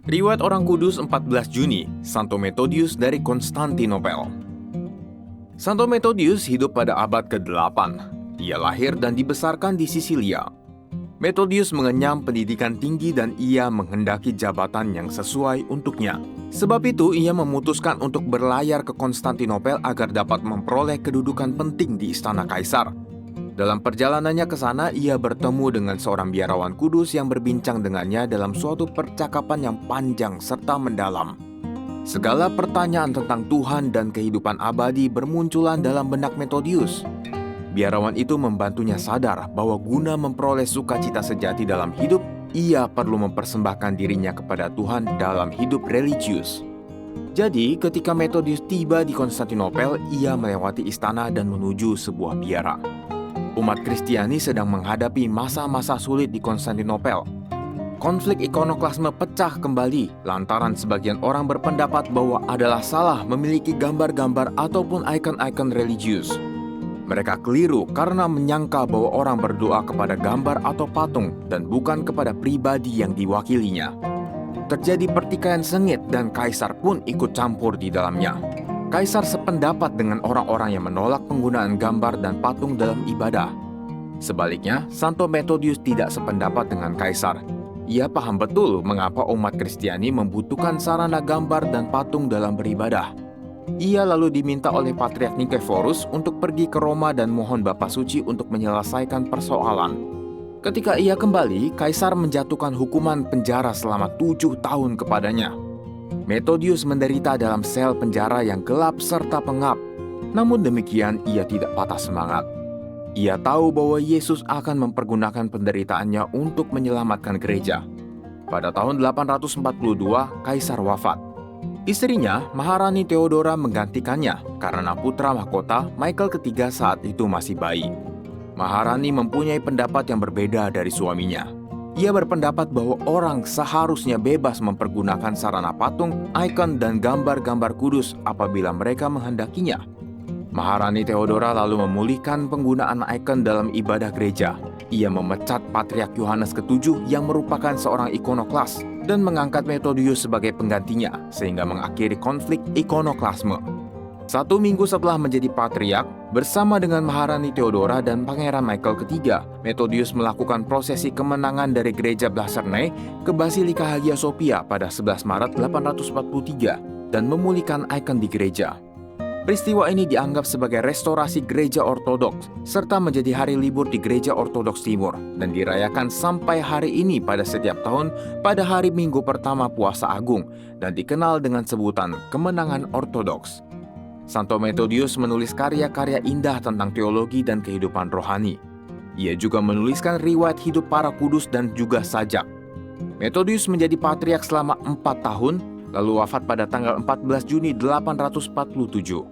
Riwayat Orang Kudus 14 Juni, Santo Methodius dari Konstantinopel. Santo Methodius hidup pada abad ke-8. Ia lahir dan dibesarkan di Sisilia. Methodius mengenyam pendidikan tinggi dan ia menghendaki jabatan yang sesuai untuknya. Sebab itu ia memutuskan untuk berlayar ke Konstantinopel agar dapat memperoleh kedudukan penting di istana kaisar. Dalam perjalanannya ke sana, ia bertemu dengan seorang biarawan kudus yang berbincang dengannya dalam suatu percakapan yang panjang serta mendalam. Segala pertanyaan tentang Tuhan dan kehidupan abadi bermunculan dalam benak Methodius. Biarawan itu membantunya sadar bahwa guna memperoleh sukacita sejati dalam hidup, ia perlu mempersembahkan dirinya kepada Tuhan dalam hidup religius. Jadi, ketika Methodius tiba di Konstantinopel, ia melewati istana dan menuju sebuah biara. Umat Kristiani sedang menghadapi masa-masa sulit di Konstantinopel. Konflik ikonoklasme pecah kembali lantaran sebagian orang berpendapat bahwa adalah salah memiliki gambar-gambar ataupun ikon-ikon religius. Mereka keliru karena menyangka bahwa orang berdoa kepada gambar atau patung dan bukan kepada pribadi yang diwakilinya. Terjadi pertikaian sengit dan kaisar pun ikut campur di dalamnya. Kaisar sependapat dengan orang-orang yang menolak penggunaan gambar dan patung dalam ibadah. Sebaliknya, Santo Methodius tidak sependapat dengan kaisar. Ia paham betul mengapa umat Kristiani membutuhkan sarana gambar dan patung dalam beribadah. Ia lalu diminta oleh Patriark Nikephorus untuk pergi ke Roma dan mohon Bapa Suci untuk menyelesaikan persoalan. Ketika ia kembali, kaisar menjatuhkan hukuman penjara selama 7 tahun kepadanya. Methodius menderita dalam sel penjara yang gelap serta pengap. Namun demikian, ia tidak patah semangat. Ia tahu bahwa Yesus akan mempergunakan penderitaannya untuk menyelamatkan gereja. Pada tahun 842, kaisar wafat. Istrinya, Maharani Theodora, menggantikannya karena putra mahkota Michael III saat itu masih bayi. Maharani mempunyai pendapat yang berbeda dari suaminya. Ia berpendapat bahwa orang seharusnya bebas mempergunakan sarana patung, ikon, dan gambar-gambar kudus apabila mereka menghendakinya. Maharani Theodora lalu memulihkan penggunaan ikon dalam ibadah gereja. Ia memecat Patriark Yohanes ke-7 yang merupakan seorang ikonoklas dan mengangkat Methodius sebagai penggantinya sehingga mengakhiri konflik ikonoklasme. 1 minggu setelah menjadi patriark, bersama dengan Maharani Theodora dan Pangeran Michael III, Methodius melakukan prosesi kemenangan dari gereja Blasernay ke Basilika Hagia Sophia pada 11 Maret 843 dan memulihkan ikon di gereja. Peristiwa ini dianggap sebagai restorasi gereja ortodoks, serta menjadi hari libur di gereja ortodoks timur, dan dirayakan sampai hari ini pada setiap tahun pada hari Minggu pertama puasa agung, dan dikenal dengan sebutan kemenangan ortodoks. Santo Methodius menulis karya-karya indah tentang teologi dan kehidupan rohani. Ia juga menuliskan riwayat hidup para kudus dan juga sajak. Methodius menjadi patriark selama 4 tahun, lalu wafat pada tanggal 14 Juni 847.